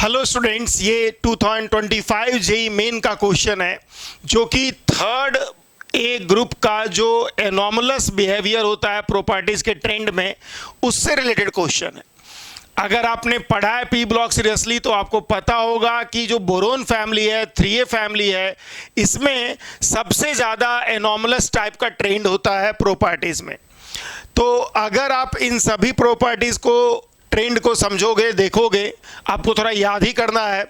Hello students, ये 2025 JEE main का question है जो कि थर्ड ए ग्रुप का जो एनॉमलस बिहेवियर होता है प्रॉपर्टीज के ट्रेंड में, उससे रिलेटेड क्वेश्चन है। अगर आपने पढ़ा है पी ब्लॉक सीरियसली तो आपको पता होगा कि जो बोरोन फैमिली है, 3A फैमिली है, इसमें सबसे ज़्यादा एनॉमलस टाइप का ट्रेंड होता है प्रॉपर्टीज में। तो अगर आप इन सभी प्रॉपर्टीज को ट्रेंड को समझोगे, देखोगे, आपको थोड़ा याद ही करना है,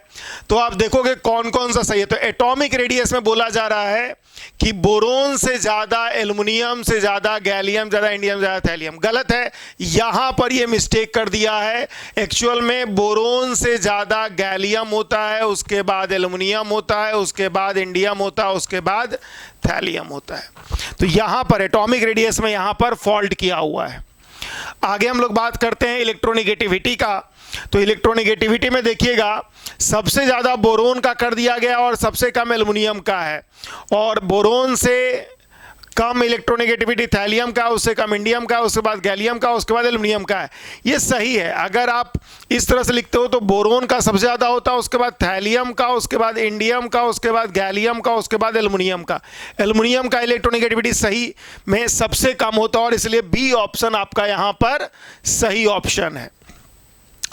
तो आप देखोगे कौन कौन सा सही है। तो एटॉमिक रेडियस में बोला जा रहा है कि बोरोन से ज़्यादा एल्युमिनियम से ज़्यादा गैलियम ज़्यादा इंडियम ज़्यादा थैलियम। गलत है, यहाँ पर ये मिस्टेक कर दिया है। एक्चुअल में बोरोन से ज़्यादा गैलियम होता है, उसके बाद एल्युमिनियम होता है, उसके बाद इंडियम होता है, उसके बाद थैलियम होता है। तो यहाँ पर एटॉमिक रेडियस में यहाँ पर फॉल्ट किया हुआ है। आगे हम लोग बात करते हैं इलेक्ट्रोनिगेटिविटी का। तो इलेक्ट्रोनिगेटिविटी में देखिएगा सबसे ज़्यादा बोरोन का कर दिया गया और सबसे कम एल्युमिनियम का है, और बोरोन से कम इलेक्ट्रोनिगेटिविटी थैलियम का, उससे कम इंडियम का, उसके बाद गैलियम का, उसके बाद एल्युमिनियम का है। ये सही है। अगर आप इस तरह से लिखते हो तो बोरोन का सबसे ज़्यादा होता है, उसके बाद थैलियम का, उसके बाद इंडियम का, उसके बाद गैलियम का, उसके बाद एल्युमिनियम का। एल्युमिनियम का इलेक्ट्रोनिगेटिविटी सही में सबसे कम होता है और इसलिए बी ऑप्शन आपका यहाँ पर सही ऑप्शन है।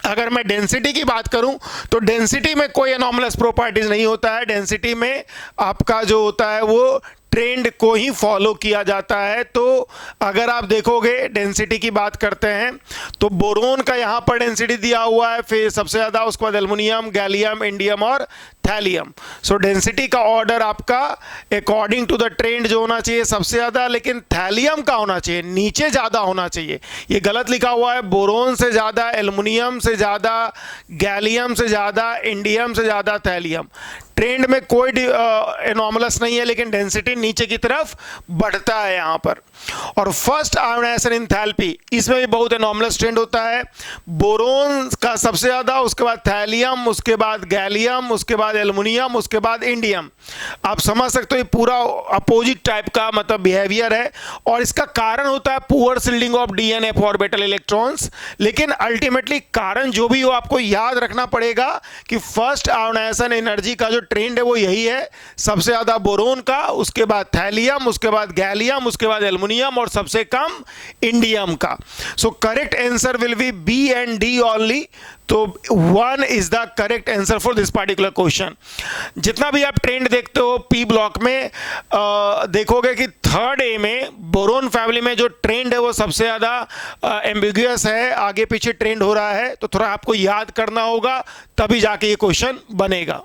अगर मैं डेंसिटी की बात करूं तो डेंसिटी में कोई एनॉमलस प्रॉपर्टीज नहीं होता है। डेंसिटी में आपका जो होता है वो ट्रेंड को ही फॉलो किया जाता है। तो अगर आप देखोगे डेंसिटी की बात करते हैं तो बोरोन का यहाँ पर डेंसिटी दिया हुआ है, फिर सबसे ज़्यादा, उसके बाद एल्युमिनियम, गैलियम, इंडियम और थैलियम। सो डेंसिटी का ऑर्डर आपका अकॉर्डिंग टू द ट्रेंड जो होना चाहिए सबसे ज़्यादा, लेकिन थैलियम का होना चाहिए नीचे ज़्यादा होना चाहिए। ये गलत लिखा हुआ है। बोरोन से ज़्यादा, एल्युमिनियम से ज़्यादा, गैलियम से ज़्यादा, इंडियम से ज़्यादा थैलियम। ट्रेंड में कोई एनॉमलस नहीं है, लेकिन डेंसिटी नीचे की तरफ बढ़ता है यहाँ पर। और फर्स्ट आयोनाइजेशन एंथैल्पी, इसमें भी बहुत एनॉमलस ट्रेंड होता है। बोरोन का सबसे ज़्यादा, उसके बाद थैलियम, उसके बाद गैलियम, उसके बाद एल्युमिनियम, उसके बाद इंडियम। आप समझ सकते हो ये पूरा अपोजिट टाइप का मतलब बिहेवियर है, और इसका कारण होता है poor shielding of DNA for orbital electrons. लेकिन अल्टीमेटली कारण जो भी हो आपको याद रखना पड़ेगा कि फर्स्ट आयोनाइजेशन एनर्जी का जो ट्रेंड है वो यही है। सबसे ज़्यादा बोरोन का, उसके बाद थैलियम, उसके बाद गैलियम, उसके बाद एल्युमिनियम और सबसे कम इंडियम का। So correct answer will be B and D only. तो 1 is the correct answer for this particular question. जितना भी आप ट्रेंड देखते हो पी ब्लॉक में, देखोगे कि थर्ड ए में बोरोन फैमिली में जो ट्रेंड है वो सबसे ज़्यादा एम्बिगुअस है, आगे पीछे ट्रेंड हो रहा है। तो थोड़ा आपको याद करना होगा, तभी जाके ये क्वेश्चन बनेगा।